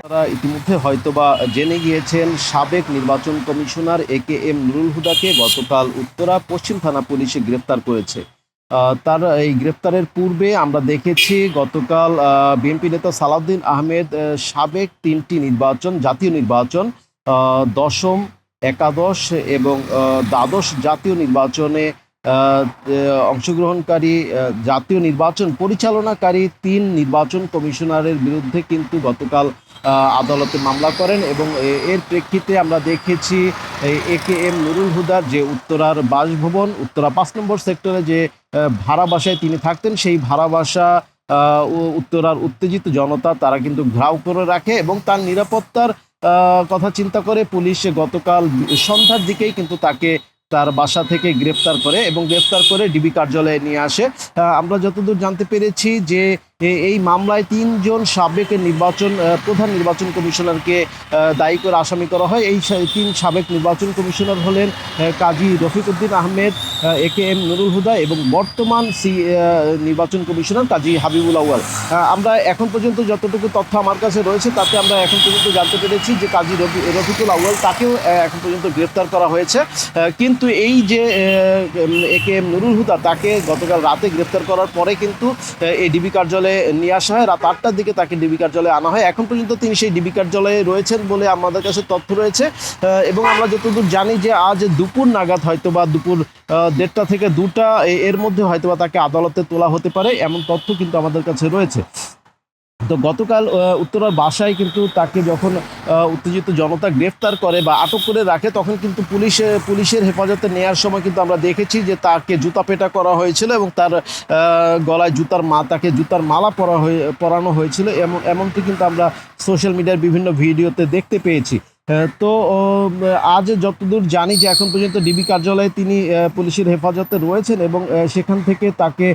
তারা ইতিমধ্যে হয়তোবা জেনে গিয়েছেন সাবেক নির্বাচন কমিশনার AKM নুরুল হুদাকে গতকাল উত্তরা পশ্চিম থানা পুলিশে গ্রেপ্তার করেছে। তার এই গ্রেপ্তারের পূর্বে আমরা দেখেছি গতকাল বিএনপি নেতা সালাউদ্দিন আহমেদ সাবেক ৩টি নির্বাচন, জাতীয় নির্বাচন, দশম, একাদশ এবং দ্বাদশ জাতীয় নির্বাচনে অংশগ্রহণকারী জাতীয় নির্বাচন পরিচালনাকারী ৩ নির্বাচন কমিশনারের বিরুদ্ধে কিন্তু গতকাল আদালতে মামলা করেন এবং এর প্রেক্ষিতে আমরা দেখেছি AKM নুরুল হুদার যে উত্তরার বাসভবন, উত্তরা ৫ নম্বর সেক্টরে যে ভাড়া বাসায় তিনি থাকতেন, সেই ভাড়া বাসা উত্তরার উত্তেজিত জনতা তারা কিন্তু ঘেরাও করে রাখে এবং তার নিরাপত্তার কথা চিন্তা করে পুলিশ গতকাল সন্ধ্যার দিকেই কিন্তু তাকে তার বাসা থেকে গ্রেপ্তার করে এবং গ্রেপ্তার করে ডিবি কার্যালয়ে নিয়ে আসে। আমরা যতদূর জানতে পেরেছি যে এই মামলায় ৩ জন সাবেক প্রধান নির্বাচন কমিশনারকে দায়ী করে আসামি করা হয়। এই ৩ সাবেক নির্বাচন কমিশনার হলেন কাজী রফিকুদ্দিন আহমেদ, AKM নুরুল হুদা এবং বর্তমান নির্বাচন কমিশনার কাজী হাবিবুল আউয়াল। আমরা এখন পর্যন্ত যতটুকু তথ্য আমার কাছে রয়েছে তাতে আমরা এখন পর্যন্ত জানতে পেরেছি যে কাজী রফিকুল আউয়াল তাকেও এখন পর্যন্ত গ্রেপ্তার করা হয়েছে। কিন্তু এই যে AKM নুরুল হুদা তাকে গতকাল রাতে গ্রেপ্তার করার পরে কিন্তু এই ডিবি কার্যালয়ে নিয়ে আসা হয়। রাত 8টার দিকে তাকে ডিবি কার্যালয়ে আনা হয়। এখন পর্যন্ত তিনি সেই ডিবি কার্যালয়ে রয়েছেন বলে আমাদের কাছে তথ্য রয়েছে এবং আমরা যতদূর জানি যে আজ দুপুর নাগাদ হয়তোবা দুপুর 1:30 থেকে 2টা এর মধ্যে হয়তোবা তাকে আদালতে তোলা হতে পারে, এমন তথ্য কিন্তু আমাদের কাছে রয়েছে। তো গতকাল উত্তরার বাসায় কিন্তু তাকে যখন উত্তেজিত জনতা গ্রেফতার করে বা আটক করে রাখে তখন কিন্তু পুলিশের হেফাজতে নেওয়ার সময় কিন্তু আমরা দেখেছি যে তাকে জুতা পেটা করা হয়েছিল এবং তার গলায় তাকে জুতার মালা পরানো হয়েছিল, এমনটি কিন্তু আমরা সোশ্যাল মিডিয়ার বিভিন্ন ভিডিওতে দেখতে পেয়েছি। তো আজ যতদূর জানি যে এখন পর্যন্ত ডিবি কার্যালয়ে তিনি পুলিশের হেফাজতে রয়েছেন এবং সেখান থেকে তাকে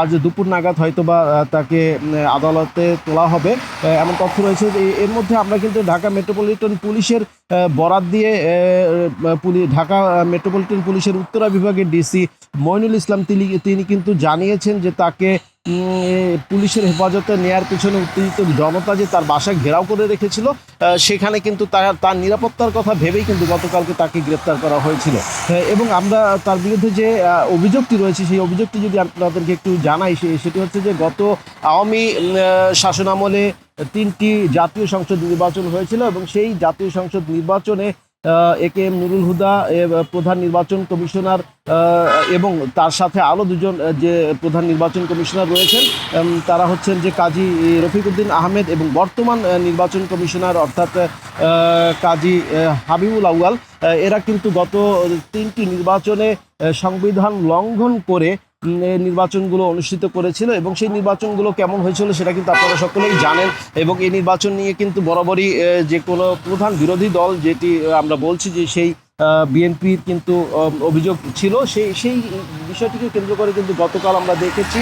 আজ দুপুর নাগাদ হয়তোবা তাকে আদালতে তোলা হবে, এমন তথ্য রয়েছে। এর মধ্যে আমরা কিন্তু ঢাকা মেট্রোপলিটন পুলিশের বরাত দিয়ে ঢাকা মেট্রোপলিটন পুলিশের উত্তরা বিভাগের ডিসি মইনুল ইসলাম তিনি কিন্তু জানিয়েছেন যে তাকে পুলিশের হেফাজতে নেয়ার পিছনে উত্তেজিত জনতা যে তার বাসায় ঘেরাও করে রেখেছিল সেখানে কিন্তু তার নিরাপত্তার কথা ভেবেই কিন্তু গতকালকে তাকে গ্রেপ্তার করা হয়েছিল এবং আমরা তার বিরুদ্ধে যে অভিযোগটি রয়েছে সেই অভিযোগটি যদি আপনাদেরকে একটু জানাই, সেটি হচ্ছে যে গত আওয়ামী শাসনামলে 3টি জাতীয় সংসদ নির্বাচন হয়েছিল এবং সেই জাতীয় সংসদ নির্বাচনে AKM নুরুল হুদা প্রধান নির্বাচন কমিশনার এবং তার সাথে আরও 2 জন যে প্রধান নির্বাচন কমিশনার রয়েছেন তারা হচ্ছেন যে কাজী রফিকুদ্দিন আহমেদ এবং বর্তমান নির্বাচন কমিশনার অর্থাৎ কাজী হাবিবুল আউয়াল। এরা কিন্তু গত 3টি নির্বাচনে সংবিধান লঙ্ঘন করে নির্বাচনগুলো অনুষ্ঠিত করেছিল এবং সেই নির্বাচনগুলো কেমন হয়েছিল সেটা কিন্তু আপনারা সকলেই জানেন এবং এই নির্বাচন নিয়ে কিন্তু বরাবরই যে কোনো প্রধান বিরোধী দল যেটি আমরা বলছি যে সেই বিএনপির কিন্তু অভিযোগ ছিল, সেই বিষয়টিকে কেন্দ্র করে কিন্তু গতকাল আমরা দেখেছি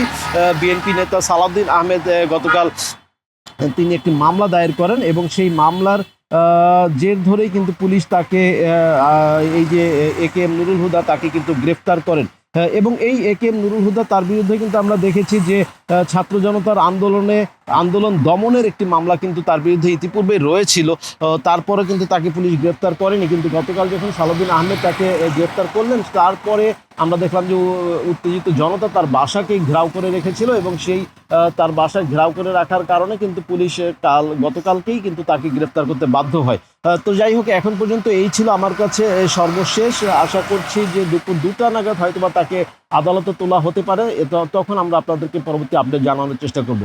বিএনপি নেতা সালাউদ্দিন আহমেদ গতকাল তিনি একটি মামলা দায়ের করেন এবং সেই মামলার জের ধরেই কিন্তু পুলিশ তাকে এই যে AKM নুরুল হুদা তাকে কিন্তু গ্রেফতার করেন এবং এই AKM নুরুল হুদা তার বিরুদ্ধে কিন্তু আমরা দেখেছি যে ছাত্র জনতার আন্দোলন দমনের একটি মামলা কিন্তু তার বিরুদ্ধে ইতিপূর্বে রয়েছিল, তারপরে কিন্তু তাকে পুলিশ গ্রেপ্তার করেনি। কিন্তু গতকাল যখন সালাউদ্দিন আহমেদ তাকে গ্রেপ্তার করলেন তারপরে আমরা দেখলাম যে উত্তেজিত জনতা তার বাসাকে ঘেরাও করে রেখেছিল এবং সেই তার বাসায় ঘেরাও করে রাখার কারণে কিন্তু পুলিশ গতকালকেই কিন্তু তাকে গ্রেপ্তার করতে বাধ্য হয়। তো যাই হোক, এখন পর্যন্ত এই ছিল আমার কাছে সর্বশেষ। আশা করছি যে দুপুর 2টা নাগাদ হয়তোবা তাকে আদালতে তোলা হতে পারে, তখন আমরা আপনাদেরকে পরবর্তী আপডেট জানানোর চেষ্টা করব।